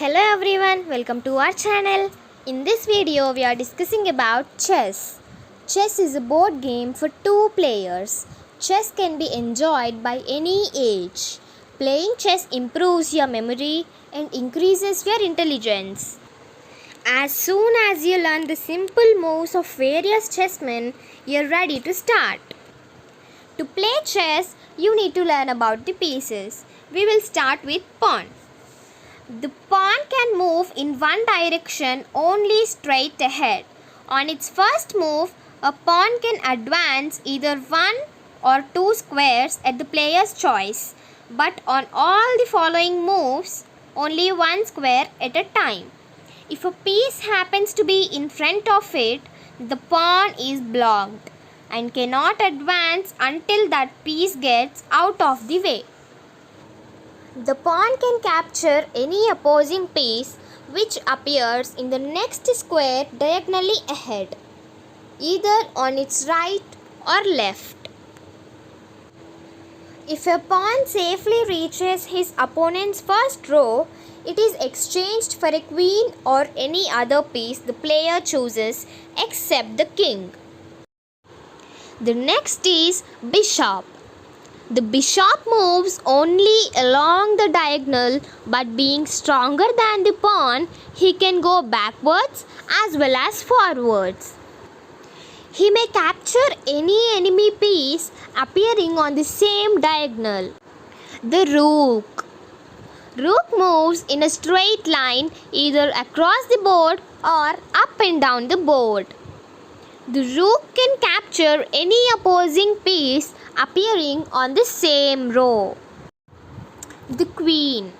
Hello everyone, welcome to our channel. In this video we are discussing about chess. Chess is a board game for two players. Chess can be enjoyed by any age. Playing chess improves your memory and increases your intelligence. As soon as you learn the simple moves of various chessmen, you're ready to start. To play chess, you need to learn about the pieces. We will start with pawn. The pawn can move in one direction only straight ahead. On its first move, a pawn can advance either one or two squares at the player's choice, but on all the following moves, only one square at a time. If a piece happens to be in front of it, the pawn is blocked and cannot advance until that piece gets out of the way. The pawn can capture any opposing piece which appears in the next square diagonally ahead, either on its right or left. If a pawn safely reaches his opponent's first row, it is exchanged for a queen or any other piece the player chooses except the king. The next is bishop. The bishop moves only along the diagonal, but being stronger than the pawn, he can go backwards as well as forwards. He may capture any enemy piece appearing on the same diagonal. The rook. Rook moves in a straight line either across the board or up and down the board. The rook can capture any opposing piece appearing on the same row. The queen.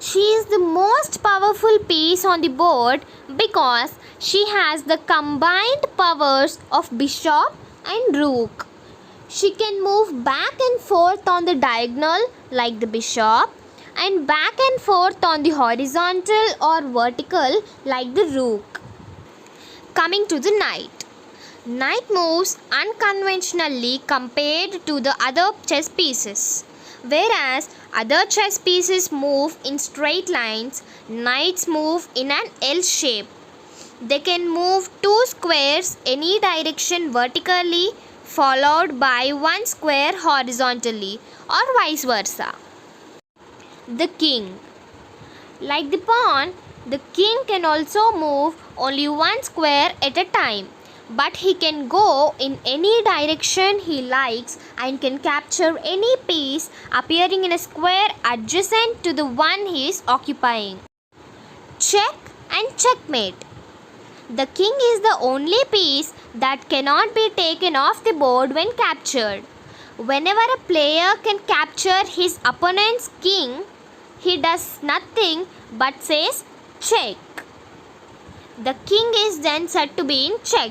She is the most powerful piece on the board because she has the combined powers of bishop and rook. She can move back and forth on the diagonal like the bishop and back and forth on the horizontal or vertical like the rook. Coming to the knight. Knight moves unconventionally compared to the other chess pieces. Whereas other chess pieces move in straight lines, knights move in an L shape. They can move two squares any direction vertically followed by one square horizontally or vice versa. The king. Like the pawn, the king can also move only one square at a time, but he can go in any direction he likes and can capture any piece appearing in a square adjacent to the one he is occupying. Check and checkmate. The king is the only piece that cannot be taken off the board when captured. Whenever a player can capture his opponent's king, he does nothing but says check. The king is then said to be in check.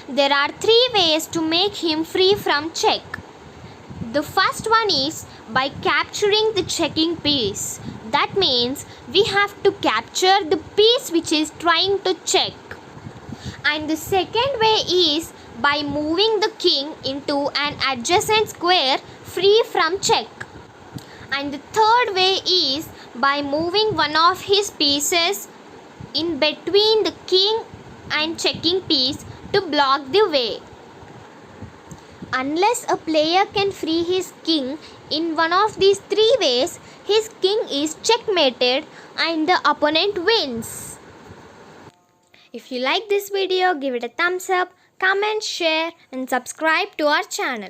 There are three ways to make him free from check. The first one is by capturing the checking piece. That means we have to capture the piece which is trying to check. And the second way is by moving the king into an adjacent square free from check. And the third way is by moving one of his pieces in between the king and checking piece to block the way. Unless a player can free his king in one of these three ways, his king is checkmated and the opponent wins. If you like this video, give it a thumbs up, comment, share and subscribe to our channel.